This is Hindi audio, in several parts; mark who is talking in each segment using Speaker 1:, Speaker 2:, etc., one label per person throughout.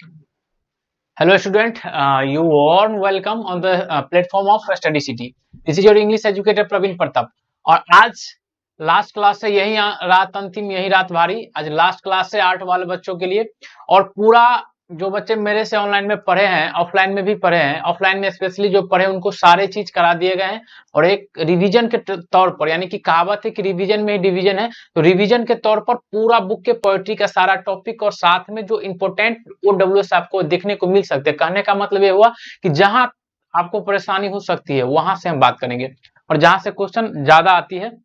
Speaker 1: Hello, student. You warm welcome on the platform of Study City. This is your English educator Praveen Pratap. और आज लास्ट क्लास है, यही रात अंतिम, यही रात भारी. आज लास्ट क्लास है 8 वाले बच्चों के लिए. और पूरा जो बच्चे मेरे से ऑनलाइन में पढ़े हैं, ऑफलाइन में भी पढ़े हैं, ऑफलाइन में स्पेशली जो पढ़े उनको सारे चीज करा दिए गए हैं. और एक रिवीजन के तौर पर, यानी कि कहावत है कि रिवीजन में ही डिवीजन है, तो रिवीजन के तौर पर पूरा बुक के पोएट्री का सारा टॉपिक और साथ में जो इंपोर्टेंट OWS आपको देखने को मिल सकते हैं. कहने का मतलब ये हुआ कि जहां आपको परेशानी हो सकती है वहां से हम बात करेंगे, और जहां से क्वेश्चन ज्यादा आती है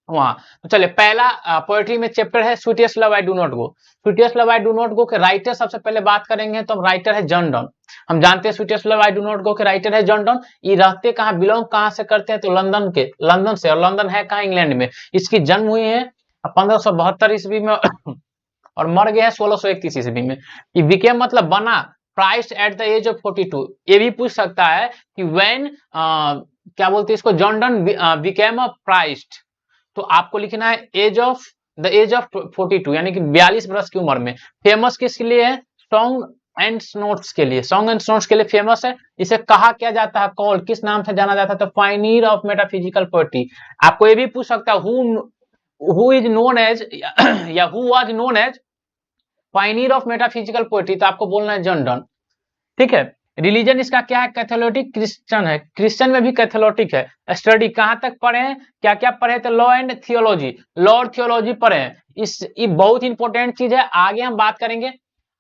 Speaker 1: वहां. तो चलिए, पहला पोएट्री में चैप्टर है sweetest love I do not go. Sweetest love I do not go के राइटर सबसे पहले बात करेंगे, तो हम राइटर है जॉन डॉन. हम जानते हैं sweetest love I do not go के राइटर है जॉन डॉन. ये रहते कहाँ, बिलोंग कहाँ से करते हैं, तो लंदन से. और लंदन है कहाँ, इंग्लैंड में. इसकी जन्म हुई है 1572 ईस्वी में और मर गए हैं 1631 ईस्वी में. ये बिकेम मतलब बना, priced at the age of 42. ये भी पूछ सकता है कि व्हेन क्या बोलते हैं इसको, John Donne became a priced. तो आपको लिखना है द एज ऑफ 42, यानी कि 42 वर्ष की उम्र में. फेमस किसके लिए है, सॉन्ग एंड नोट्स के लिए. सॉन्ग एंड नोट्स के लिए फेमस है. इसे कहा क्या जाता है, कॉल किस नाम से जाना जाता है, तो पायनियर ऑफ मेटाफिजिकल पोएट्री. आपको ये भी पूछ सकता है हु इज नोन एज या who was known as pioneer of metaphysical poetry, तो आपको बोलना है जॉन डॉन. ठीक है. रिलीजन इसका क्या है, कैथोलिक क्रिश्चियन है. क्रिश्चियन में भी कैथोलिक है. स्टडी कहां तक पढ़े हैं, क्या क्या पढ़े, तो लॉ एंड थियोलॉजी, लॉ और थियोलॉजी पढ़े हैं. ये बहुत इंपॉर्टेंट चीज है, आगे हम बात करेंगे.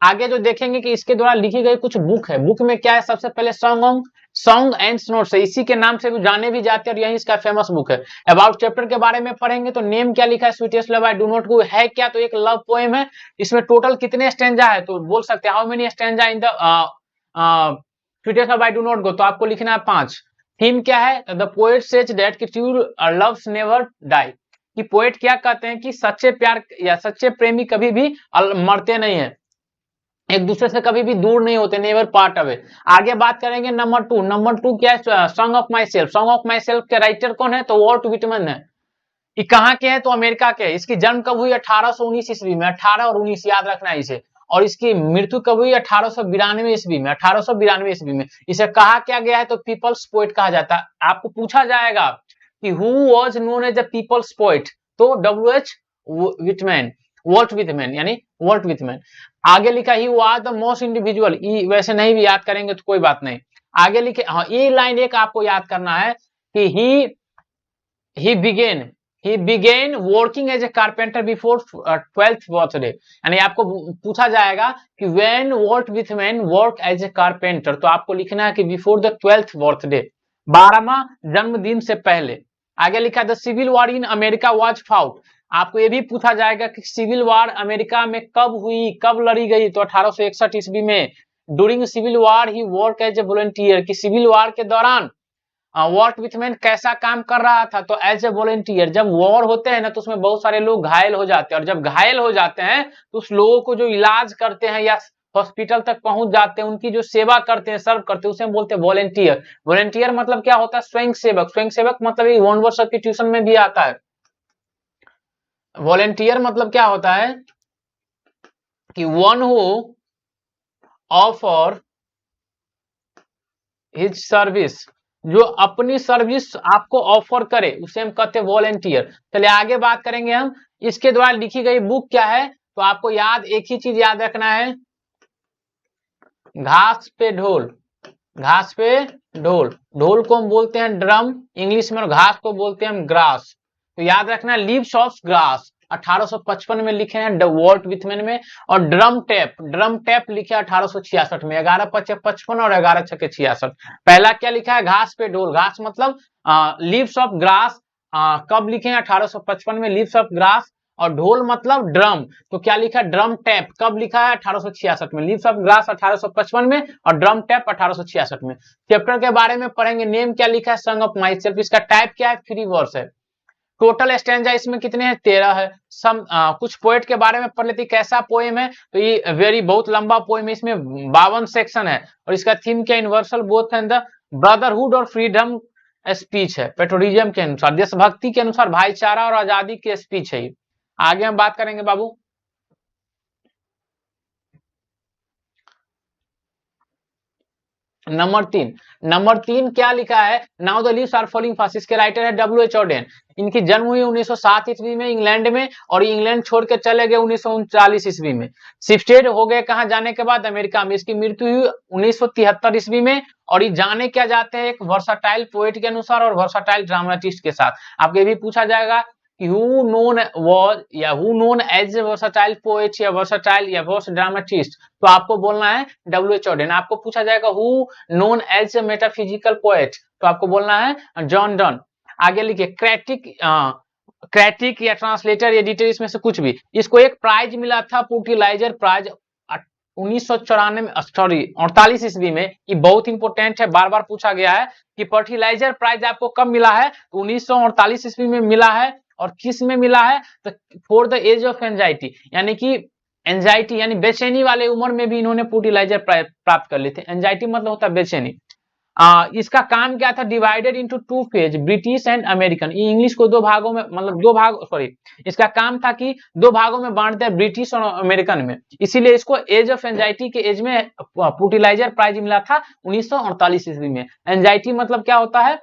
Speaker 1: आगे जो देखेंगे कि इसके द्वारा लिखी गई कुछ बुक है. बुक में क्या है, सबसे पहले सॉन्ग एंड नोट्स है, इसी के नाम से भी जाने भी जाते हैं और यही इसका फेमस बुक है. अबाउट चैप्टर के बारे में पढ़ेंगे, तो नेम क्या लिखा है, sweetest love I do not go है क्या, तो एक लव पोएम है. इसमें टोटल कितने स्टैंजा है, तो बोल सकते हैं how many stanza in the sweetest love I do not go, तो आपको लिखना है 5. थीम क्या है, द पोएट सेज दैट कि ट्रू लव्स नेवर डाई. कि पोएट क्या कहते हैं कि सच्चे प्यार या सच्चे प्रेमी कभी भी मरते नहीं है, एक दूसरे से कभी भी दूर नहीं होते, नेवर पार्ट अवे. आगे बात करेंगे नंबर 2 क्या है, song of my self. Song of my self के राइटर कौन है, तो वॉल्ट विटमैन है. ये कहाँ के हैं, तो अमेरिका के है. इसकी जन्म कब हुई, 1819 ईस्वी में. 18 और 19 याद रखना है इसे. और इसकी मृत्यु कब हुई, 1892 ईस्वी में. 1892 ईस्वी में. इसे कहा क्या गया है, तो पीपल्स पोएट कहा जाता है. आपको पूछा जाएगा कि who was known as the people's poet, तो WH विटमैन, वॉल्ट विटमैन, यानी वॉल्ट विटमैन. आगे लिखा he was the most individual. वैसे नहीं भी याद करेंगे तो कोई बात नहीं. आगे लिखे, हाँ, ये लाइन एक आपको याद करना है कि he began working as a carpenter before 12th birthday. यानी आपको पूछा जाएगा कि when Walt Whitman worked as a carpenter, तो आपको लिखना है कि before the 12th birthday, 12वां जन्मदिन से पहले. आगे लिखा the civil war in America was fought. आपको ये भी पूछा जाएगा कि सिविल वॉर अमेरिका में कब हुई, कब लड़ी गई, तो 1861 ईस्वी में. During civil war he work as a volunteer. कि सिविल वॉर के दौरान वॉल्ट विटमैन कैसा काम कर रहा था, तो एज ए वॉलंटियर. जब वॉर होते हैं ना, तो उसमें बहुत सारे लोग घायल हो जाते हैं, और जब घायल हो जाते हैं तो उस लोगों को जो इलाज करते हैं या हॉस्पिटल तक पहुंच जाते हैं, उनकी जो सेवा करते हैं, सर्व करते हैं, उसे हम बोलते हैं वॉलंटियर. वॉलंटियर मतलब क्या होता है, स्वयं सेवक. स्वयं सेवक मतलब ये 1 वर्ड सब्स्टिट्यूशन में भी आता है. वॉलंटियर मतलब क्या होता है कि one who offer his service, जो अपनी सर्विस आपको ऑफर करे, उसे हम कहते हैं वॉलंटियर. चलिए आगे बात करेंगे हम. इसके द्वारा लिखी गई बुक क्या है, तो आपको एक ही चीज याद रखना है, घास पे ढोल. घास पे ढोल, ढोल को हम बोलते हैं ड्रम इंग्लिश में, और घास को बोलते हैं हम ग्रास. तो याद रखना लीव्स ऑफ ग्रास 1855 में लिखे हैं वॉल्ट विटमैन में. और ड्रम टैप लिखे 1866 में. 11×5 = 55 और 11×6 = 66. पहला क्या लिखा है, घास पे ढोल. घास मतलब लीव्स ऑफ ग्रास. कब लिखे हैं, 1855 में, लीव्स ऑफ ग्रास. और ढोल मतलब ड्रम, तो क्या लिखा है, ड्रम टैप. कब लिखा है, 1866 में. लीव्स ऑफ ग्रास 1855 में, और ड्रम टैप 1866 में. चैप्टर के बारे में पढ़ेंगे. नेम क्या लिखा है, सॉन्ग ऑफ माई सेल्फ. इसका टाइप क्या है, 3 वर्स है. टोटल स्टैंजा इसमें कितने हैं, 13 है. कुछ पोएट के बारे में पढ़ लेते, कैसा पोएम है, तो ये बहुत लंबा पोएम है. इसमें 52 सेक्शन है. और इसका थीम क्या, universal both and the brotherhood और फ्रीडम स्पीच है. पेट्रोलिज्म के अनुसार, देशभक्ति के अनुसार, भाईचारा और आजादी की स्पीच है. आगे हम बात करेंगे बाबू. नंबर 3 क्या लिखा है, now the leaves are falling fast, इसके राइटर है W.H. ऑडेन। इनकी जन्म हुई 1907 ईस्वी में इंग्लैंड में, और इंग्लैंड छोड़ के चले गए 1939 ईस्वी में। शिफ्टेड हो गए कहां जाने के बाद, अमेरिका में। इसकी मृत्यु हुई 1973 ईस्वी में। और ये जाने क्या जाते हैं, एक वर्साटाइल पोएट के अनुसार और वर्साटाइल ड्रामेटिस्ट के साथ। आपको ये भी पूछा जाएगा कि who known was या who known as a versatile poet या versatile या verse dramatist, तो आपको बोलना है W.H. ऑडेन। आपको पूछा जाएगा who known as a metaphysical poet, तो आपको बोलना है जॉन डन। आगे लिखिए क्रेटिक या ट्रांसलेटर एडिटर, इसमें से कुछ भी। इसको एक प्राइज मिला था, पुटिलाइजर प्राइज 48 ईस्वी में। ये बहुत इंपॉर्टेंट है, बार बार पूछा गया है कि फर्टिलाइजर प्राइज आपको कब मिला है, 1948 ईस्वी में मिला है। और किस में मिला है, तो for the age of anxiety, यानी कि एंजाइटी यानी बेचैनी वाले उम्र में भी इन्होंने पुटिलाइजर प्राप्त कर लिए थे। एंजाइटी मतलब होता है बेचैनी। इसका काम क्या था, divided into 2 phase, British and American. ये इंग्लिश को 2 भागों में, मतलब 2 भाग, सॉरी, इसका काम था कि 2 भागों में बांटते हैं, ब्रिटिश और अमेरिकन में। इसीलिए इसको एज ऑफ एंजाइटी के एज में पुटिलाइजर प्राइज मिला था 1948 ईस्वी में। एंजाइटी मतलब क्या होता है,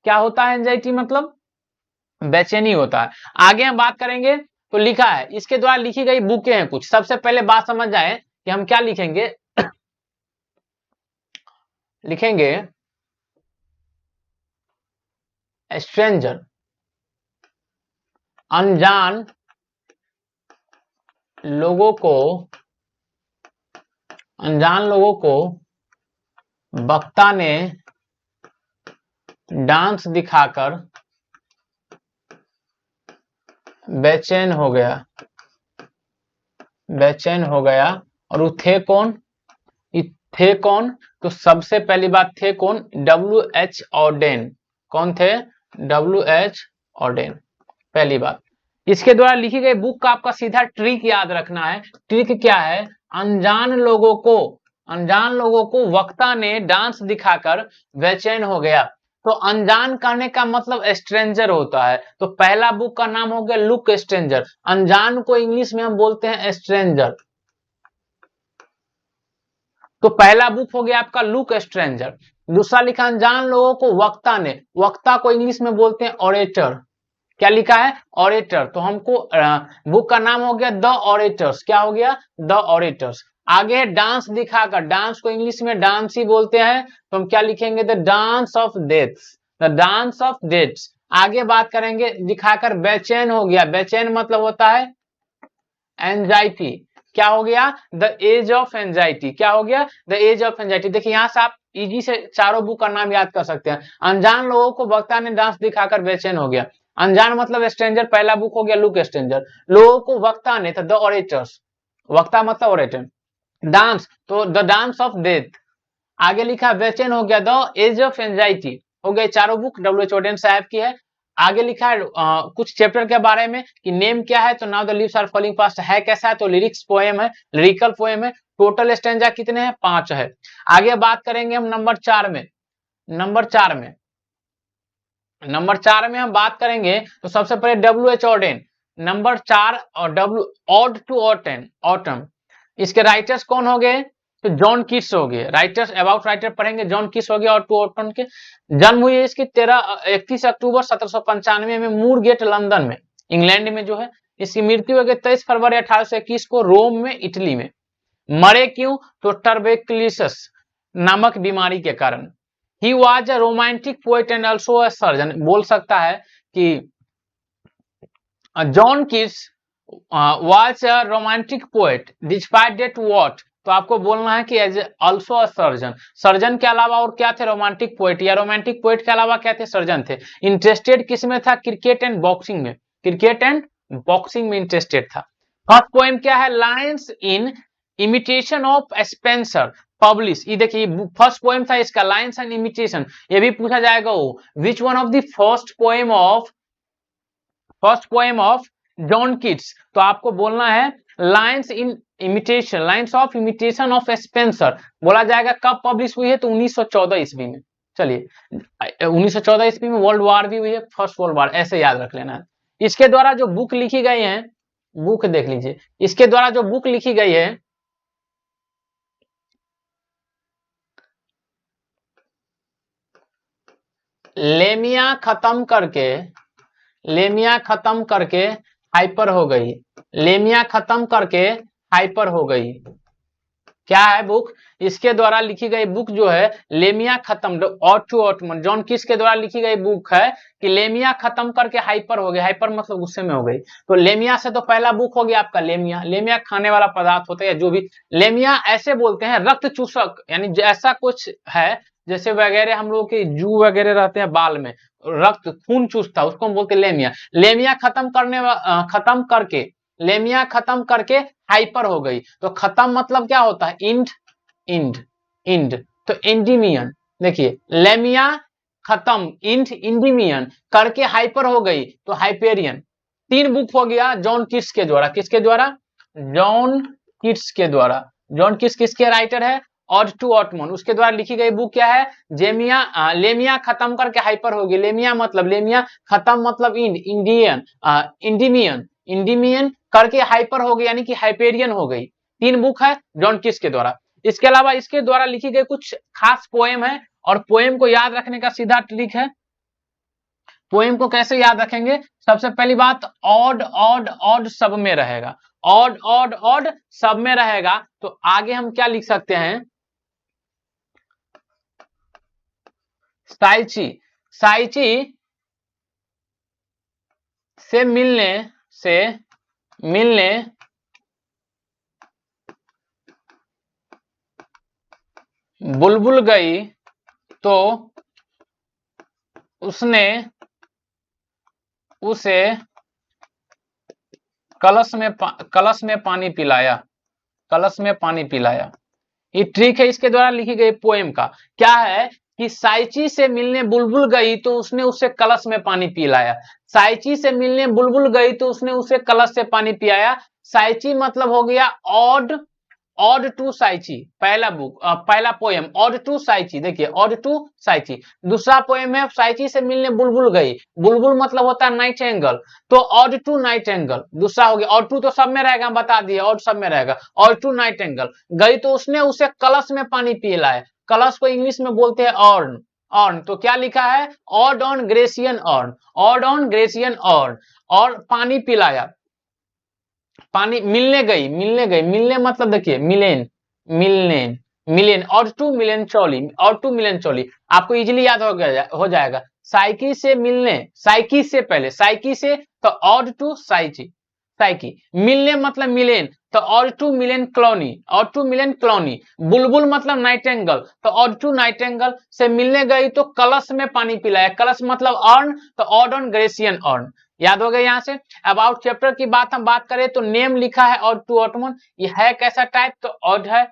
Speaker 1: क्या होता है एंजाइटी मतलब बेचैनी होता है। आगे हम बात करेंगे, तो लिखा है इसके द्वारा लिखी गई बुकें हैं कुछ। सबसे पहले बात समझ जाए कि हम क्या लिखेंगे। लिखेंगे स्ट्रेंजर, अनजान लोगों को वक्ता ने डांस दिखाकर बेचैन हो गया। और वो थे कौन, तो सबसे पहली बात थे कौन, W.H. ऑडेन। कौन थे, W.H. ऑडेन, पहली बात। इसके द्वारा लिखी गई बुक का आपका सीधा ट्रिक याद रखना है। ट्रिक क्या है, अनजान लोगों को वक्ता ने डांस दिखाकर बेचैन हो गया। तो अनजान कहने का मतलब स्ट्रेंजर होता है। तो पहला बुक का नाम हो गया लुक स्ट्रेंजर। अनजान को इंग्लिश में हम बोलते हैं स्ट्रेंजर। तो पहला बुक हो गया आपका लुक स्ट्रेंजर। दूसरा लिखा अनजान लोगों को वक्ता ने, वक्ता को इंग्लिश में बोलते हैं ऑरेटर। क्या लिखा है, ऑरेटर। तो हमको बुक का नाम हो गया द ऑरेटर्स। क्या हो गया, द ऑरेटर्स। आगे डांस दिखाकर, डांस को इंग्लिश में डांस ही बोलते हैं, तो हम क्या लिखेंगे, the dance of deaths, the dance of deaths. आगे बात करेंगे, दिखाकर बेचैन हो गया। बेचैन मतलब होता है एंजाइटी। क्या हो गया, द एज ऑफ एंजाइटी। क्या हो गया, द एज ऑफ एंजाइटी। देखिए यहां से आप इजी से चारों बुक का नाम याद कर सकते हैं। अनजान लोगों को वक्ता ने डांस दिखाकर बेचैन हो गया, अनजान मतलब स्ट्रेंजर, पहला बुक हो गया लुक स्ट्रेंजर। लोगों को वक्ता ने, तो द ऑरेटर्स, वक्ता मतलब ऑरेटर। डांस तो द डांस ऑफ डेथ। आगे लिखा बेचैन हो गया, द एज ऑफ एंजाइटी। हो गए चारों बुक, W.H. ऑडेन साहब की है। आगे लिखा है कुछ चैप्टर के बारे में कि नेम क्या है, तो now the leaves are falling fast है कैसा है, तो लिरिक्स पोएम है, लिरिकल पोएम है। टोटल स्टेंजा कितने हैं, 5 है। आगे बात करेंगे हम नंबर 4 में। नंबर 4 में हम बात करेंगे, तो सबसे पहले W.H. ऑडेन, नंबर 4, और ऑड टू ऑटम। इसके राइटर्स कौन हो गए, तो जॉन कीट्स हो गए। राइटर्स, अबाउट राइटर पढ़ेंगे, जॉन कीट्स हो गया। और टू ऑटम के जन्म हुई है इसकी 31 अक्टूबर 1795 में मूरगेट लंदन में, इंग्लैंड में जो है। इसकी मृत्यु हो गई 23 फरवरी 1821 को रोम में, इटली में। मरे क्यों, तो टर्बेक्लिसस नामक बीमारी के कारण। He was a romantic poet and also a surgeon. बोल सकता है कि John Keats was a romantic poet despite that what, तो आपको बोलना है कि as also a surgeon. Surgeon के अलावा और क्या थे, रोमांटिक पोएट, या रोमांटिक पोएट के अलावा क्या थे, सर्जन थे। इंटरेस्टेड किस में था, क्रिकेट एंड बॉक्सिंग में, क्रिकेट एंड बॉक्सिंग में इंटरेस्टेड था। फर्स्ट पोएम क्या है, lines in imitation of Spencer publish. ये देखिए फर्स्ट पोएम था इसका, लाइन्स एंड इमिटेशन। ये भी पूछा जाएगा वो which one of the first poem of John Keats, तो आपको बोलना है lines in imitation, lines of imitation of Spencer. बोला जाएगा कब पब्लिश हुई है, तो 1914 ईस्वी में। चलिए 1914 ईस्वी में वर्ल्ड वार भी हुई है, फर्स्ट वर्ल्ड वार, ऐसे याद रख लेना है। इसके द्वारा जो बुक लिखी गई है, बुक देख लीजिए, इसके द्वारा जो बुक लिखी गई है, लेमिया खत्म करके हाइपर हो गई। लेमिया खत्म करके हाइपर हो गई। क्या है बुक? इसके द्वारा लिखी गई बुक जो है लेमिया खत्म, ऑटमन जॉन किस के द्वारा लिखी गई बुक है कि लेमिया खत्म करके हाइपर हो गई। हाइपर मतलब गुस्से में हो गई। तो लेमिया से तो पहला बुक हो गया आपका लेमिया। लेमिया खाने वाला पदार्थ होता है, जो भी लेमिया ऐसे बोलते हैं रक्त चूसक, यानी ऐसा कुछ है जैसे वगैरह हम लोग के जू वगैरह रहते हैं बाल में, रक्त खून चूसता, उसको हम बोलते हैं लेमिया। लेमिया खत्म करके, लेमिया खत्म करके हाइपर हो गई। तो खत्म मतलब क्या होता है? इंड। तो इंडिमियन, देखिए लेमिया खत्म इंडिमियन करके हाइपर हो गई तो हाइपेरियन। 3 बुक हो गया जॉन किट्स के द्वारा। किसके द्वारा? जॉन किट्स के द्वारा। जॉन किट्स किसके राइटर है? Ode to autumn. उसके द्वारा लिखी गई बुक क्या है? लेमिया खत्म करके हाइपर हो गई। लेमिया खत्म मतलब इंडिमियन करके हाइपर हो गई, यानी कि हाइपेरियन हो गई। 3 बुक है जॉन किट्स के द्वारा। इसके अलावा इसके द्वारा लिखी गई कुछ खास पोएम है, और पोएम को याद रखने का सीधा ट्रिक है। पोएम को कैसे याद रखेंगे? सबसे पहली बात, ऑड सब में रहेगा। ऑड सब में रहेगा तो आगे हम क्या लिख सकते हैं? साइची से मिलने बुलबुल गई तो उसने उसे कलश में पानी पिलाया। ये ट्रिक है इसके द्वारा लिखी गई पोएम का। क्या है कि साइची से मिलने बुलबुल गई तो उसने उसे कलश में पानी पिलाया। साइची से मिलने बुलबुल गई तो उसने उसे कलश से पानी पिलाया। साइची मतलब हो गया ऑड टू साइची। पहला पोएम ऑड टू साइची। देखिए ऑड टू साइची। दूसरा पोएम है साइची से मिलने बुलबुल गई। बुलबुल मतलब होता है नाइट एंगल, तो ऑड टू नाइट एंगल दूसरा हो गया। ऑड टू तो सब में रहेगा, बता दिए, ऑड सब में रहेगा। ऑड टू नाइट एंगल गई तो उसने उसे कलश में पानी पिलाया। कलश को इंग्लिश में बोलते हैं ऑर्न। तो क्या लिखा है? Ode on Grecian urn. और पानी पिलाया। पानी मिलने गई। मिलने मतलब देखिए मिलेन और टू मिलन चौली आपको इजीली याद हो जाएगा। साइकी से तो ऑड टू साइकी। मिलने मतलब मिलेन तो ऑड टू मिलेन क्लोनी। बुलबुल मतलब नाइट एंगल तो ऑड टू नाइट एंगल से मिलने गई तो कलश में पानी पिलाया। कलश मतलब अर्न तो ऑड ऑन ग्रेसियन अर्न। याद हो गया यहाँ से। अबाउट चैप्टर की हम बात करें तो नेम लिखा है ऑड टू ऑटमन। ये है कैसा टाइप? तो ऑड है।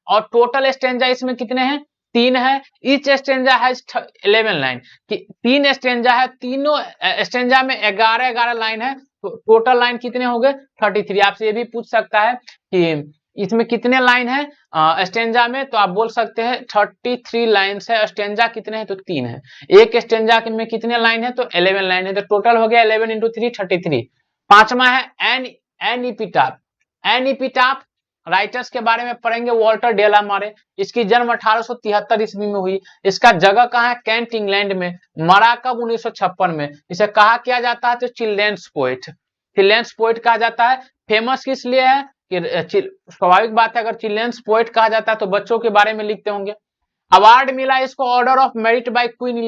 Speaker 1: और टोटल स्टेंजा इसमें कितने हैं? 3 है। ईच स्टेंजा है 11 लाइन की। 3 स्टेंजा है, तीनों स्टेंजा में 11 लाइन है। तो टोटल लाइन कितने हो गए? 33। आपसे ये भी पूछ सकता है कि इसमें कितने लाइन है स्टेंजा में, तो आप बोल सकते हैं 33 लाइन्स है। स्टेंजा कितने हैं? तो 3 है। एक स्टेंजा में कितने लाइन है? तो 11 लाइन है। तो टोटल हो गया 11 इंटू 3 33। 5वां है एन इपिटाफ। राइटर्स के बारे में पढ़ेंगे वॉल्टर डेला मारे। इसकी जन्म 1873 ईस्वी में हुई। इसका जगह कहाँ है? कैंट इंग्लैंड में। मरा कब? 1956 में। इसे कहा किया जाता है तो चिल्ड्रेन्स पोएट कहा जाता है। फेमस किस लिए है कि स्वाभाविक बात है, अगर चिल्ड्रेन्स पोएट कहा जाता है तो बच्चों के बारे में लिखते होंगे। अवार्ड मिला इसको order of merit by Queen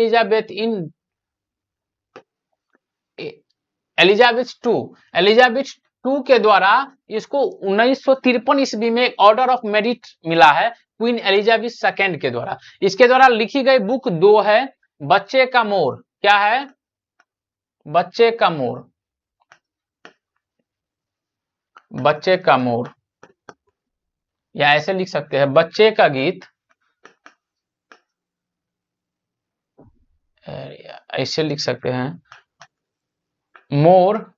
Speaker 1: Elizabeth two के द्वारा इसको 1953 ईस्वी में ऑर्डर ऑफ मेरिट मिला है क्वीन एलिजाबेथ सेकंड के द्वारा। इसके द्वारा लिखी गई बुक 2 है। बच्चे का मोर। क्या है? बच्चे का मोर, या ऐसे लिख सकते हैं बच्चे का गीत। ऐसे लिख सकते हैं मोर,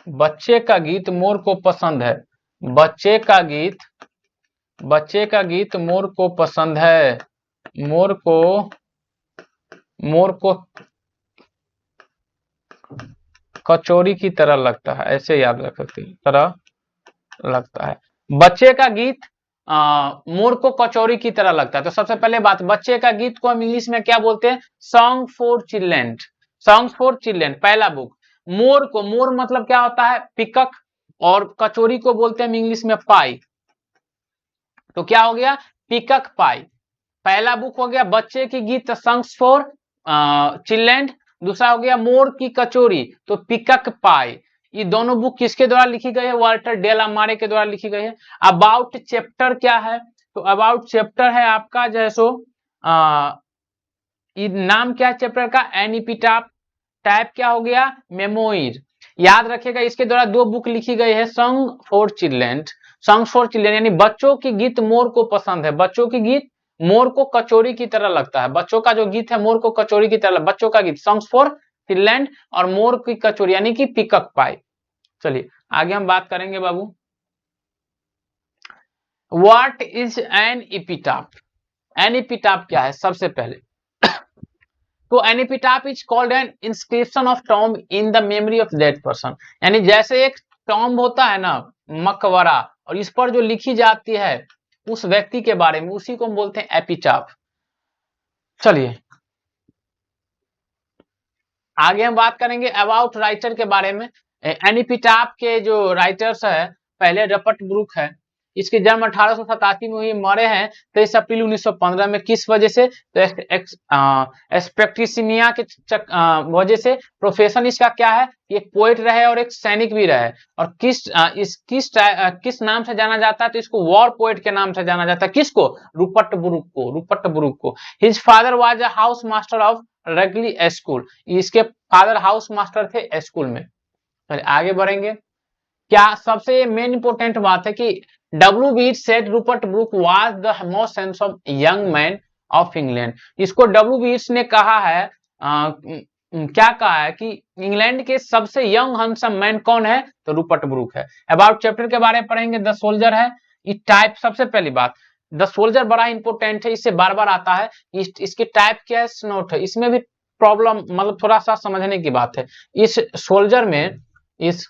Speaker 1: बच्चे का गीत मोर को पसंद है। बच्चे का गीत मोर को पसंद है। मोर को कचौरी की तरह लगता है। ऐसे याद रख सकते हैं, तरह लगता है। बच्चे का गीत मोर को कचौरी की तरह लगता है। तो सबसे पहले बात, बच्चे का गीत को हम इंग्लिश में क्या बोलते हैं? Song for children. Song for children पहला बुक। मोर मतलब क्या होता है? पिकक, और कचौरी को बोलते हैं इंग्लिश में पाई। तो क्या हो गया? पिकक पाई। पहला बुक हो गया बच्चे की गीत सॉन्ग्स फॉर चिल्ड्रेन। दूसरा हो गया मोर की कचौरी, तो पिकक पाई। ये दोनों बुक किसके द्वारा लिखी गई है? वाल्टर डेला मारे के द्वारा लिखी गई है। अबाउट चैप्टर क्या है? तो अबाउट चैप्टर है आपका जो है सो नाम क्या है चैप्टर का? एनिपिटाप। टाइप क्या हो गया? मेमोइर। याद रखिएगा इसके द्वारा दो बुक लिखी गई है, song for children. Song for children यानी बच्चों की गीत मोर को पसंद है। बच्चों की गीत मोर को कचौरी की तरह लगता है। बच्चों का जो गीत है मोर को कचौरी की तरह, बच्चों का गीत सॉन्ग्स फॉर चिल्ड्रेन, और मोर की कचौरी यानी कि पिकक पाई। चलिए आगे हम बात करेंगे बाबू। What is an epitaph? An epitaph क्या है? सबसे पहले तो an epitaph is called an inscription of tomb in the memory of dead person. यानी जैसे एक टॉम्ब होता है ना, मकबरा, और इस पर जो लिखी जाती है उस व्यक्ति के बारे में, उसी को हम बोलते हैं एपिटाफ। चलिए आगे हम बात करेंगे अबाउट राइटर के बारे में। एन एपिटाफ के जो राइटर्स है, पहले रपर्ट ब्रूक है। इसकी जन्म 1887 में हुई, मरे हैं 23 अप्रैल 1915 में। किस वजह से? तो एस्पेक्टिसिमिया के वजह से। प्रोफेशन इसका क्या है? एक पोएट रहे और एक सैनिक भी रहे। और किस नाम से जाना जाता है? तो इसको वॉर पोएट के नाम से जाना जाता है। किसको? रूपर्ट ब्रूक को। रूपर्ट ब्रूक को। His father was a house master of Rugby school. इसके फादर हाउस मास्टर थे स्कूल में। आगे बढ़ेंगे। क्या सबसे मेन इंपोर्टेंट बात है कि डब्ल्यू बीट said Rupert Brooke was the most handsome young man of England. इसको डब्ल्यू बीट्स ने कहा है, क्या कहा है कि इंग्लैंड के सबसे यंग हैंडसम मैन कौन है? तो रूपर्ट ब्रूक है। अबाउट चैप्टर के बारे में पढ़ेंगे। द सोल्जर है। इस टाइप, सबसे पहली बात द सोल्जर बड़ा इंपोर्टेंट है, इससे बार बार आता है। इसकी टाइप क्या है? स्नोट है। इसमें भी प्रॉब्लम, मतलब थोड़ा सा समझने की बात है। इस सोल्जर में इस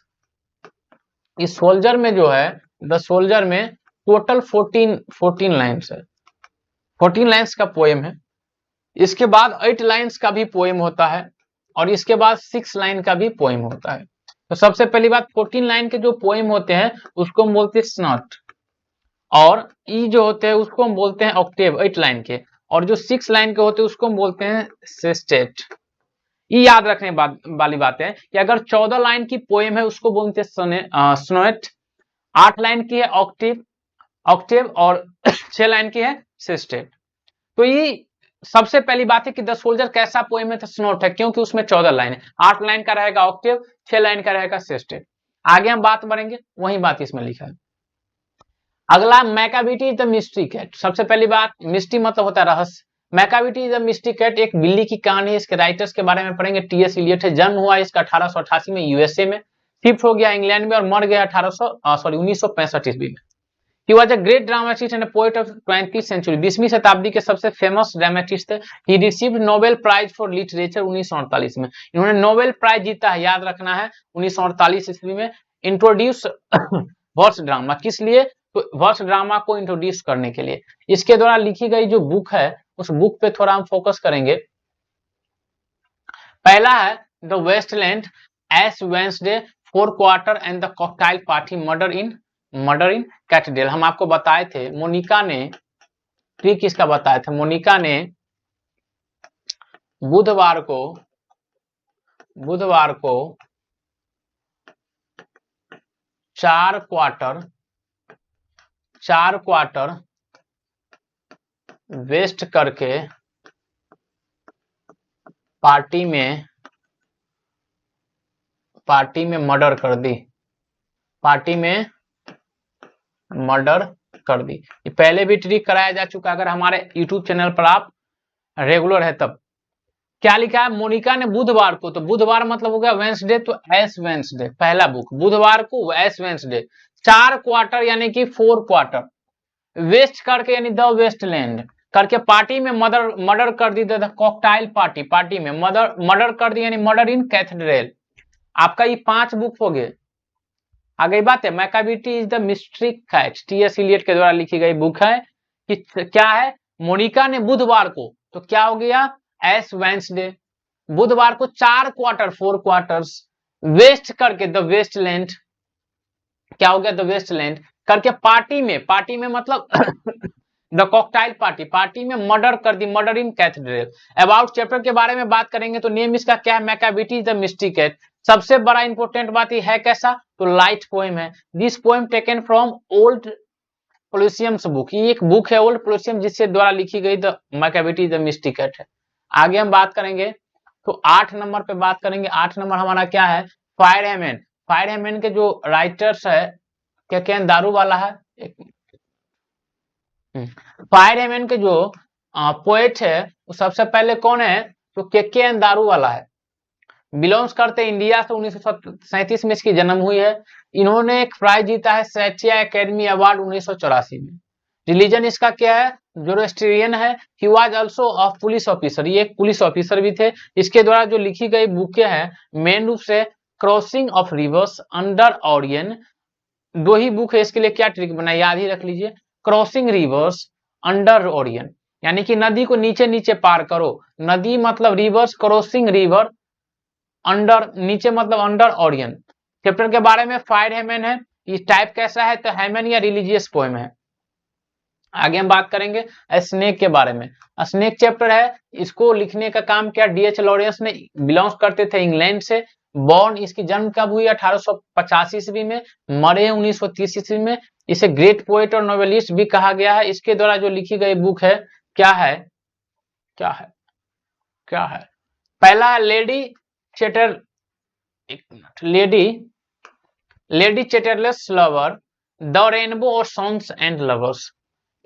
Speaker 1: सोल्जर में जो है, द सोल्जर में टोटल 14 लाइन्स है। 14 लाइन्स का पोएम है। इसके बाद 8 लाइन्स का भी पोएम होता है, और इसके बाद 6 लाइन का भी पोएम होता है। तो सबसे पहली बात, 14 लाइन के जो पोएम होते हैं उसको हम बोलते हैं स्नॉट, और ई जो होते हैं उसको हम बोलते हैं ऑक्टेव 8 लाइन के, और जो 6 लाइन के होते हैं उसको हम बोलते हैं सेस्टेट। ये याद रखने वाली बात है कि अगर 14 लाइन की पोएम है उसको बोलते हैं सोनेट, 8 लाइन की है ऑक्टेव, और 6 लाइन की है सेस्टेट। तो ये सबसे पहली बात है कि द सोल्जर कैसा पोएम है? तो स्नोट है, क्योंकि उसमें 14 लाइन है। 8 लाइन का रहेगा ऑक्टेव, 6 लाइन का रहेगा सेस्टेट। आगे हम बात बढ़ेंगे, वही बात इसमें लिखा है। अगला Macavity is the mystery cat. सबसे पहली बात, मिस्ट्री मतलब होता है रहस्य। Macavity is the mystery cat एक बिल्ली की कहानी है। इसके राइटर्स के बारे में पढ़ेंगे। टी.एस. इलियट है। जन्म हुआ इसका 1888 में यूएसए में, शिफ्ट हो गया इंग्लैंड में, और मर गया 1965 ईस्वी में। He was a great dramatist and a poet of 20th century. 20वीं शताब्दी के सबसे फेमस ड्रामेटिस्ट थे। He received Nobel prize for literature 1948 में। इन्होंने नोबेल प्राइज जीता है, याद रखना है, 1948 ईस्वी में। इंट्रोड्यूस वर्स ड्रामा, किस लिए? तो वर्स ड्रामा को इंट्रोड्यूस करने के लिए। इसके द्वारा लिखी गई जो बुक है उस बुक पे थोड़ा हम फोकस करेंगे। पहला है the Wasteland, Ash Wednesday, 4 quarter and the cocktail party, murder in cathedral. हम आपको बताए थे, मोनिका ने ट्रिक इसका बताए थे। मोनिका ने बुधवार को 4 क्वार्टर वेस्ट करके पार्टी में मर्डर कर दी। ये पहले भी ट्रिक कराया जा चुका, अगर हमारे YouTube चैनल पर आप रेगुलर है तब। क्या लिखा है? मोनिका ने बुधवार को, तो बुधवार मतलब हो गया वेंसडे, तो एश वेंसडे पहला बुक, बुधवार को एश वेंसडे। 4 क्वार्टर यानी कि 4 क्वार्टर वेस्ट करके यानी द वेस्टलैंड करके पार्टी में मर्डर कर दी। द कॉकटेल पार्टी में मर्डर कर दी, यानी मर्डर इन कैथेड्रल। आपका ये 5 बुक हो गए। आ गई बात है। Macavity is the mystery cat, T S. Eliot के द्वारा लिखी गई बुक है कि क्या है, मोनिका ने बुधवार को, तो क्या हो गया, एस वेंसडे, बुधवार को 4 क्वार्टर्स वेस्ट करके, द वेस्ट लैंड, क्या हो गया, द वेस्ट लैंड करके पार्टी में मतलब द कॉकटाइल पार्टी, पार्टी में मर्डर कर दी, murder in cathedral. About chapter के बारे में बात करेंगे तो नेम इसका क्या है, मैकाबिटी द मिस्ट्री कैट। सबसे बड़ा इंपॉर्टेंट बात ये है कैसा, तो लाइट पोएम है। This poem taken from old Possum's book, ये एक बुक है ओल्ड पोलिसियम जिससे द्वारा लिखी गई द मैकाबिटी द मिस्ट्री कैट है। आगे हम बात करेंगे तो 8 नंबर पे बात करेंगे। 8 नंबर हमारा क्या है, फायर हेमन। फायर हेमन के जो राइटर्स है, क्या दारू वाला है, फायर हेमन के जो पोएट है वो सबसे पहले कौन है, तो के दारू वाला है। बिलोंग्स करते इंडिया से, 1937 में इसकी जन्म हुई है। इन्होंने एक प्राइज जीता है साहित्य अकेडमी अवार्ड 1984 में। रिलीजन इसका क्या है, जोरोस्ट्रियन है। He was also a police officer, ये एक पुलिस ऑफिसर भी थे। इसके द्वारा जो लिखी गई बुकें हैं मेन रूप से crossing of reverse under Orion, दो ही बुक है। इसके लिए क्या ट्रिक बना, याद ही रख लीजिए, क्रॉसिंग रिवर्स अंडर ओरियन, यानी कि नदी को नीचे नीचे पार करो, नदी मतलब रिवर्स, क्रॉसिंग रिवर, अंडर नीचे मतलब अंडर ओरियन। चैप्टर के बारे में फायर हेमन है, ये टाइप कैसा है, तो हेमन या रिलीजियस पोएम है। आगे हम बात करेंगे स्नेक के बारे में। स्नेक चैप्टर है, इसको लिखने का काम किया डी.एच. लॉरेंस ने। बिलोंग्स करते थे इंग्लैंड से। बॉर्न, इसकी जन्म कब हुई, 1885 ईस्वी में, मरे 1930 ईस्वी में। इसे ग्रेट पोएट और नोवेलिस्ट भी कहा गया है। इसके द्वारा जो लिखी गई बुक है क्या है, क्या है, क्या है, पहला है लेडी चैटर, एक minute, Lady Chatterley's lover, the rainbow और सॉन्ग्स एंड लवर्स।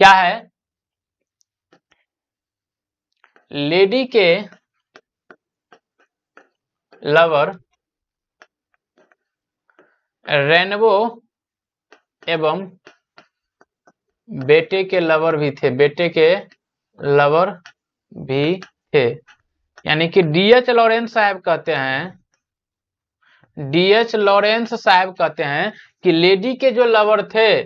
Speaker 1: क्या है, लेडी के लवर, रेनबो एवं बेटे के लवर भी थे, बेटे के लवर भी थे। यानी कि डी.एच. लॉरेंस साहब कहते हैं, डी.एच. लॉरेंस साहब कहते हैं कि लेडी के जो लवर थे,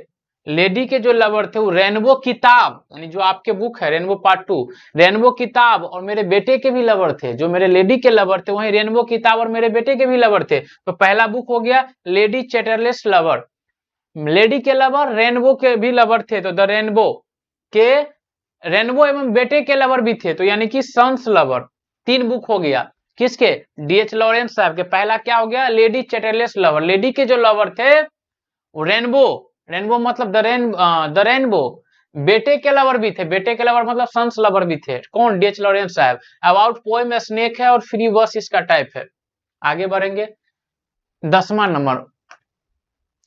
Speaker 1: लेडी के जो लवर थे वो रेनबो किताब, यानी जो आपके बुक है रेनबो पार्ट 2, रेनबो किताब और मेरे बेटे के भी लवर थे। जो मेरे लेडी के लवर थे वही रेनबो किताब और मेरे बेटे के भी लवर थे। तो पहला बुक हो गया लेडी चैटरलेस लवर, लेडी के लवर, रेनबो के भी लवर थे, तो द रेनबो के, रेनबो एवं बेटे के लवर भी थे, तो यानी कि सन्स लवर। 3 बुक हो गया किसके, डी.एच. लॉरेंस साहब के। पहला क्या हो गया, लेडी चैटरलेस लवर, लेडी के जो लवर थे वो रेनबो, रेनबो मतलब द रेनबो, बेटे के लवर भी थे, बेटे के लवर मतलब सन्स लवर भी थे। कौन, डी.एच. लॉरेंस साहब। अबाउट पोएम स्नेक है और फ्री वर्स इसका टाइप है। आगे बढ़ेंगे 10वां नंबर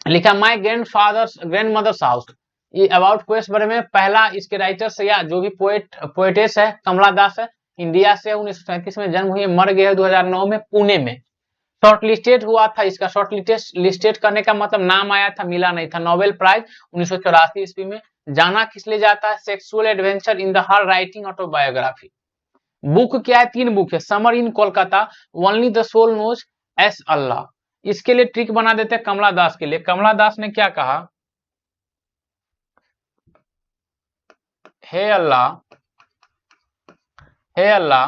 Speaker 1: लिखा माय ग्रैंड मदर्स हाउस। ये अबाउट पोएट्स बारे में पहला इसके राइटर्स या जो भी पोएटेस है कमला दास है। इंडिया से 1937 में जन्म हुई, मर गए 2009 में पुणे में। शॉर्ट लिस्टेड हुआ था, इसका शॉर्ट लिस्टेड करने का मतलब नाम आया था, मिला नहीं था। नोबेल प्राइज 1984 ईस्वी में। जाना किस लिए जाता है, sexual adventure in the her writing autobiography. Book क्या है, 3 बुक है। Summer in Kolkata, only the soul knows, as अल्लाह। इसके लिए ट्रिक बना देते हैं कमला दास के लिए। कमला दास ने क्या कहा, हे अल्लाह, हे अल्लाह,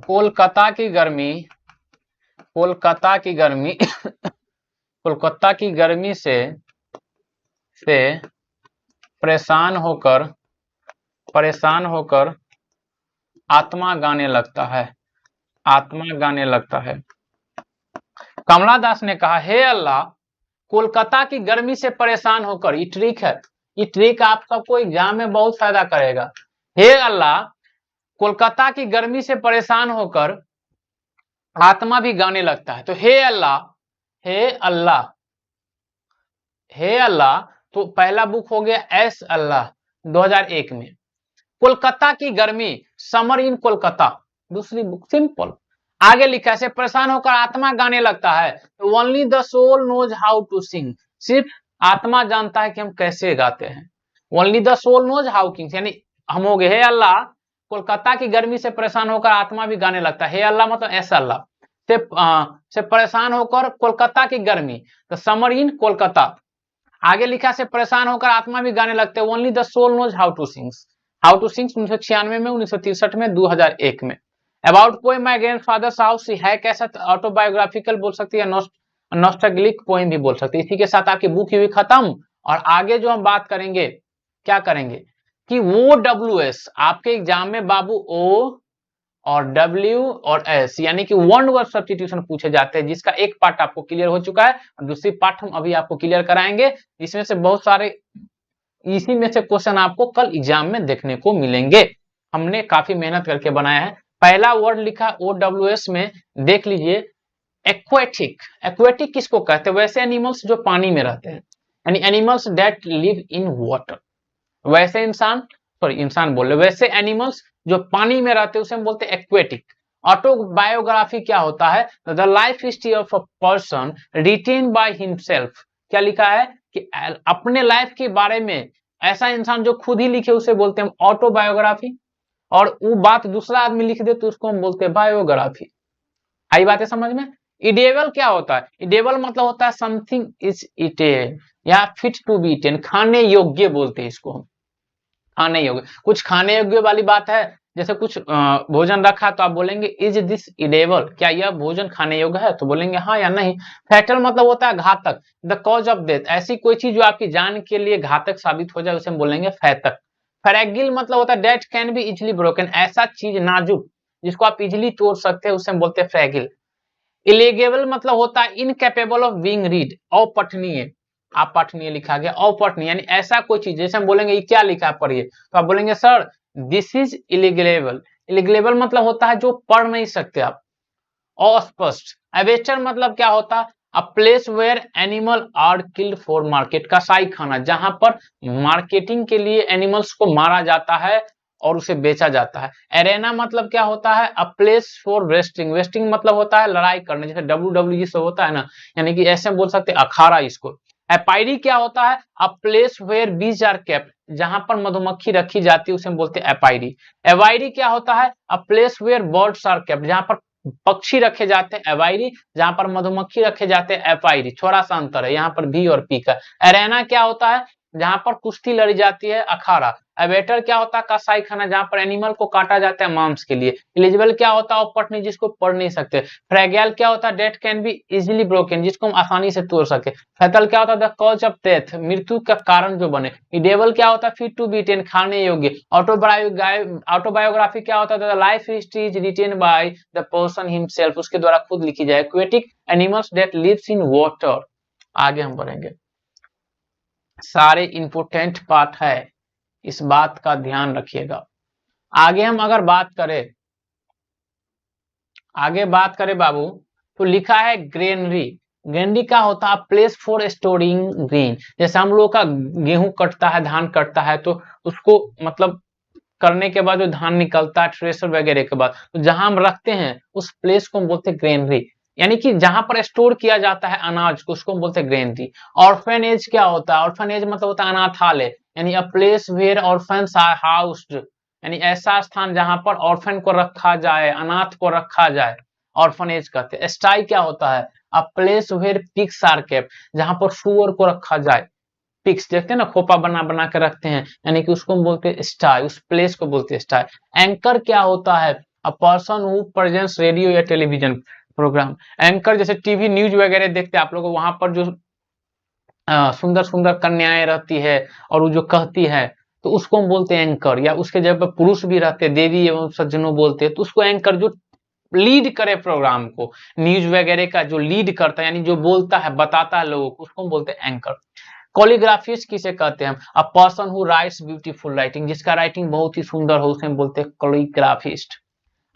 Speaker 1: कोलकाता की गर्मी, कोलकाता की गर्मी कोलकाता की गर्मी से परेशान होकर आत्मा गाने लगता है, आत्मा गाने लगता है। कमला दास ने कहा हे अल्लाह, कोलकाता की गर्मी से परेशान होकर, ये ट्रिक है, ये ट्रिक आप सबको एग्जाम में बहुत फायदा करेगा। हे अल्लाह, कोलकाता की गर्मी से परेशान होकर आत्मा भी गाने लगता है। तो हे अल्लाह, हे अल्लाह, हे अल्लाह, तो पहला बुक हो गया एस अल्लाह 2001 में। कोलकाता की गर्मी, समर इन कोलकाता, दूसरी बुक सिंपल। आगे लिखा है परेशान होकर आत्मा गाने लगता है, only the soul knows how to sing, सिर्फ आत्मा जानता है कि हम कैसे गाते हैं। Only the soul knows how king, यानी हम हो गए हे अल्लाह, कोलकाता की गर्मी से परेशान होकर आत्मा भी गाने लगता है। हे अल्लाह मतलब ऐसा अल्लाह, से परेशान होकर कोलकाता की गर्मी, द समर इन कोलकाता। आगे लिखा से परेशान होकर आत्मा भी गाने लगते हैं, only the soul knows how to sings. How to sings 1996 में, 1963 में, 2001 में। About poem my grandfather's house है कैसा, ऑटोबायोग्राफिकल बोल सकती है, नॉस्टैल्जिक पोएम भी बोल सकती है। इसी के साथ आपकी बुक हुई खत्म। और आगे जो हम बात करेंगे, क्या करेंगे कि OWS आपके एग्जाम में बाबू ओ और W और S यानी कि वन वर्ड सब्स्टिट्यूशन पूछे जाते हैं, जिसका एक पार्ट आपको क्लियर हो चुका है और दूसरी पार्ट हम अभी आपको क्लियर कराएंगे। इसमें से बहुत सारे इसी में से क्वेश्चन आपको कल एग्जाम में देखने को मिलेंगे। हमने काफी मेहनत करके बनाया है। पहला वर्ड लिखा OWS में, देख लीजिए, एक्वेटिक। एक्वेटिक किसको कहते हैं? वैसे एनिमल्स जो पानी में रहते हैं, यानी animals that live in water. वैसे इंसान बोल रहे, वैसे एनिमल्स जो पानी में रहते हैं उसे हम बोलते हैं एक्वेटिक। ऑटोबायोग्राफी क्या होता है? The life history of a person written by himself. क्या लिखा है कि अपने लाइफ के बारे में ऐसा इंसान जो खुद ही लिखे उसे बोलते हैं ऑटोबायोग्राफी, और वो बात दूसरा आदमी लिख दे तो उसको हम बोलते हैं बायोग्राफी। आई बातें समझ में? इडेबल क्या होता है? इडेबल मतलब होता है समथिंग इज इटेन या फिट टू बी इटेन, खाने योग्य बोलते हैं इसको हम, खाने योग्य। कुछ खाने योग्य वाली बात है, जैसे कुछ भोजन रखा तो आप बोलेंगे इज दिस इडेबल, क्या यह भोजन खाने योग्य है? तो बोलेंगे हाँ या नहीं। फैटल मतलब होता है घातक, द कॉज ऑफ डेथ, ऐसी कोई चीज जो आपकी जान के लिए घातक साबित हो जाए उसे हम बोलेंगे फैतक। फ्रैगिल मतलब होता है date can be easily broken, ऐसा चीज नाजुक जिसको आप इजिली तोड़ सकते हैं उसे हम बोलते हैं फ्रैगिल। इलीगेबल मतलब होता है इनकेपेबल ऑफ बीइंग रीड, अपठनीय, अपठनीय लिखा गया, अपठनीय यानी ऐसा कोई चीज, जैसे हम बोलेंगे ये क्या लिखा है पढ़िए, तो आप बोलेंगे सर दिस इज इलीगेबल। इलीगेबल मतलब होता है जो पढ़ नहीं सकते आप, अस्पष्ट। एबेस्टर मतलब क्या होता है? A place where animal are killed for market, कसाई खाना, जहां पर मार्केटिंग के लिए एनिमल्स को मारा जाता है और उसे बेचा जाता है। एरेना मतलब क्या होता है? A place for resting, resting मतलब होता है लड़ाई करने, जैसे WWE से होता है ना, यानी कि ऐसे हम बोल सकते हैं अखाड़ा इसको। एपाइरी क्या होता है? A place where bees are kept, जहां पर मधुमक्खी रखी जाती है उसे हम बोलते हैं एपाइरी। एवाइरी क्या होता है? A place where birds are kept, जहां पर पक्षी रखे जाते हैं एवाइरी, जहां पर मधुमक्खी रखे जाते हैं एपाइरी। थोड़ा सा अंतर है यहाँ पर भी और पी का। एरेना क्या होता है? जहां पर कुश्ती लड़ी जाती है, अखाड़ा। एबेटर क्या होता है? कसाई खाना, जहां पर एनिमल को काटा जाता है मांस के लिए। इलिजिबल क्या होता है? अपठनीय, जिसको पढ़ नहीं सकते। फ्रैगेल क्या होता है? Date can be easily broken, जिसको हम आसानी से तोड़ सके। फैटल क्या होता है? द कॉज ऑफ डेथ, मृत्यु का कारण जो बने। इडेबल क्या होता है? फिट टू बी ईटेन, खाने योग्य। ऑटोबायोग्राफी क्या होता है? The life history is written by the person himself, उसके द्वारा खुद लिखी जाए। Aquatic animals that lives in water. आगे हम बढ़ेंगे, सारे इंपोर्टेंट पार्ट है, इस बात का ध्यान रखिएगा। आगे हम अगर बात करें, बाबू, तो लिखा है ग्रेनरी। ग्रेनरी क्या होता है? प्लेस फॉर स्टोरिंग ग्रेन, जैसे हम लोग का गेहूं कटता है, धान कटता है, तो उसको मतलब करने के बाद जो धान निकलता है थ्रेशर वगैरह के बाद, तो जहां हम रखते हैं उस प्लेस को हम बोलते हैं ग्रेनरी, यानी कि जहां पर स्टोर किया जाता है अनाज को, उसको हम बोलते हैं ग्रेनरी। ऑर्फेनेज क्या होता है? ऑर्फेनेज मतलब होता है अनाथालय, यानी a place where orphans are housed, यानी ऐसा स्थान जहां पर ऑर्फन को रखा जाए, अनाथ को रखा जाए, ऑर्फनेज कहते हैं। स्टाई क्या होता है? A place where pigs are kept, जहां पर सुअर को रखा जाए। पिग्स देखते हैं ना, खोपा बना बना के रखते हैं, यानी कि उसको हम बोलते हैं स्टाई, उस प्लेस को बोलते हैं स्टाई। एंकर क्या होता है? A person who presents radio या टेलीविजन प्रोग्राम। एंकर जैसे टीवी न्यूज वगैरह देखते हैं आप लोग, वहां पर जो सुंदर सुंदर कन्याएं रहती है और वो जो कहती है, तो उसको हम बोलते हैं एंकर। या उसके जगह पर पुरुष भी रहते हैं, देवी एवं सज्जनों बोलते हैं, तो उसको एंकर, जो लीड करे प्रोग्राम को, न्यूज वगैरह का जो लीड करता है, यानी जो बोलता है, बताता है लोगों को, उसको हम बोलते हैं एंकर। कोलिग्राफिस्ट किसे कहते हैं हम? A person who rights beautiful writing, जिसका राइटिंग बहुत ही सुंदर हो उसे हम बोलते हैं कोलिग्राफिस्ट।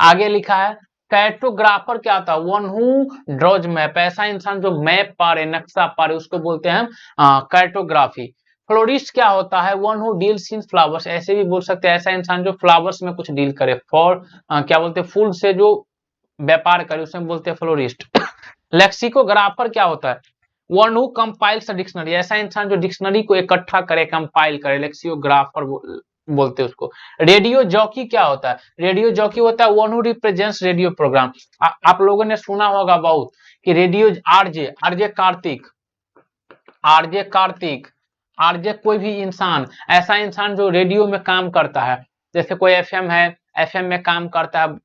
Speaker 1: आगे लिखा है कैर्टोग्राफर क्या होता है? वन हु ड्रॉज मैप, ऐसा इंसान जो मैप पा रहे, नक्शा पा रहे, उसको बोलते हैं हम कैर्टोग्राफी। फ्लोरिस्ट क्या होता है? One who deals in flowers, ऐसे भी बोल सकते हैं ऐसा इंसान जो फ्लावर्स में कुछ डील करे, क्या बोलते हैं, फूल से जो व्यापार करे, उसे हम बोलते हैं फ्लोरिस्ट। लेक्सिकोग्राफर क्या होता है? वन हु कंपाइल्स डिक्शनरी, ऐसा इंसान जो डिक्शनरी को इकट्ठा करे, कंपाइल करे, लेक्सियोग्राफर बोलते हैं उसको। रेडियो जॉकी क्या होता है? रेडियो जॉकी होता है one who represents radio program. आप लोगों ने सुना होगा बहुत कि radio RJ, RJ Kartik, RJ Kartik, RJ कोई भी इंसान, ऐसा इंसान जो रेडियो में काम करता है, जैसे कोई एफएम है, एफएम में काम करता है,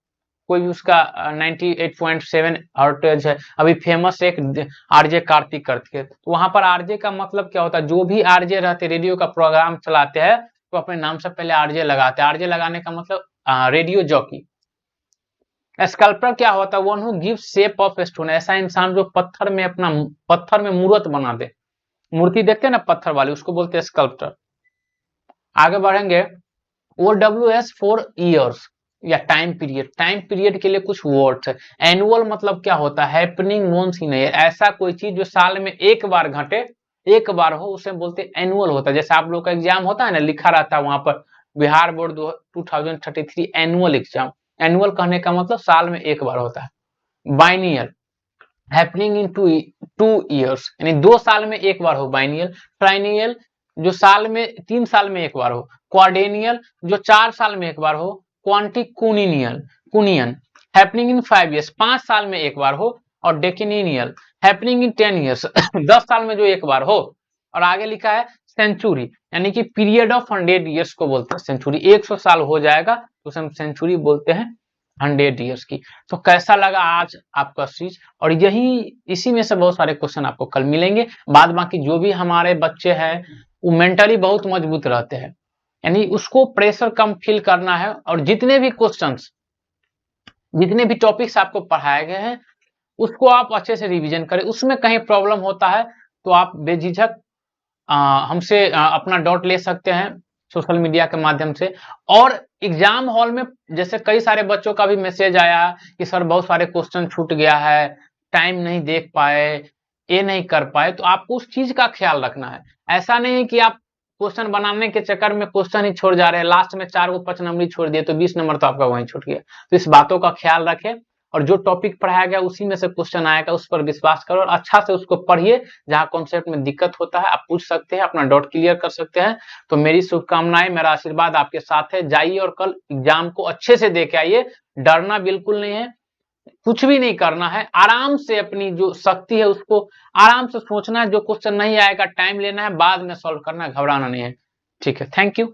Speaker 1: कोई भी उसका 98.7 हर्ट्ज है, अभी फेमस एक आरजे कार्तिक करके, तो वहां पर आरजे का मतलब क्या होता है? जो भी आरजे रहते रेडियो का प्रोग्राम चलाते हैं तो अपने नाम से पहले आरजे लगाते हैं। आरजे लगाने का मतलब रेडियो जॉकी। स्कल्पटर क्या होता है? One who give shape of stone, ऐसा इंसान जो पत्थर में अपना पत्थर में मूर्त बना दे। मूर्ति देखते हैं ना पत्थर वाली, उसको बोलते हैं स्कल्पटर। आगे बढ़ेंगे। O W S for years या टाइम पीरियड, टाइम पीरियड के लिए कुछ वर्ड्स है। एनुअल मतलब क्या होता है? हैपनिंग वंस इन ईयर, ऐसा कोई चीज जो साल में एक बार घटे, एक बार हो, उसे बोलते हैं एनुअल होता है। जैसे आप लोग का एग्जाम होता है ना, लिखा रहता है वहां पर Bihar board 2033 annual exam. Annual कहने का मतलब साल में एक बार होता है। Biennial, happening in two years, यानी 2 साल में एक बार हो बाइनियल। ट्राइनियल, जो साल में 3 साल में एक बार हो। क्वाड्रेनियल, जो 4 साल में एक बार हो। क्वांटिकुनियल, कुनियन, हैपनिंग इन 5 ईयर्स, 5 साल में एक बार हो। और डेकिनियल, हैपनिंग इन 10 ईयर्स, 10 साल में जो एक बार हो। और आगे लिखा है सेंचुरी, यानी कि पीरियड ऑफ 100 ईयर्स को बोलते हैं सेंचुरी। 100 साल हो जाएगा तो उसे हम सेंचुरी बोलते हैं, 100 ईयर्स की। तो कैसा लगा आज आपका सीरीज? और यही इसी में से बहुत सारे क्वेश्चन आपको कल मिलेंगे। बाद बाकी जो भी हमारे बच्चे हैं वो मेंटली बहुत मजबूत रहते हैं, यानी उसको प्रेशर कम फील करना है। और जितने भी क्वेश्चंस, जितने भी टॉपिक्स आपको पढ़ाए गए हैं उसको आप अच्छे से रिवीजन करें। उसमें कहीं प्रॉब्लम होता है तो आप बेझिझक हमसे अपना डाउट ले सकते हैं सोशल मीडिया के माध्यम से। और एग्जाम हॉल में जैसे कई सारे बच्चों का भी मैसेज आया कि सर बहुत सारे क्वेश्चन छूट गया है, टाइम नहीं देख पाए, ये नहीं कर पाए, तो आपको उस चीज का ख्याल रखना है। ऐसा नहीं कि आप क्वेश्चन बनाने के चक्कर में क्वेश्चन ही छोड़ जा रहे हैं, लास्ट में 4 को 5 नंबर छोड़ दिए तो 20 नंबर तो आपका वहीं छूट गया। तो इस बातों का ख्याल रखें और जो टॉपिक पढ़ाया गया उसी में से क्वेश्चन आएगा, उस पर विश्वास करो और अच्छा से उसको पढ़िए। जहां कॉन्सेप्ट में दिक्कत होता है आप पूछ सकते हैं, अपना डाउट क्लियर कर सकते हैं। तो मेरी शुभकामनाएं, मेरा आशीर्वाद आपके साथ है। जाइए और कल एग्जाम को अच्छे से दे के आइए, डरना बिल्कुल नहीं है, कुछ भी नहीं करना है। आराम से अपनी जो शक्ति है उसको आराम से सोचना है, जो क्वेश्चन नहीं आएगा टाइम लेना है, बाद में सॉल्व करना है, घबराना नहीं है। ठीक है, थैंक यू।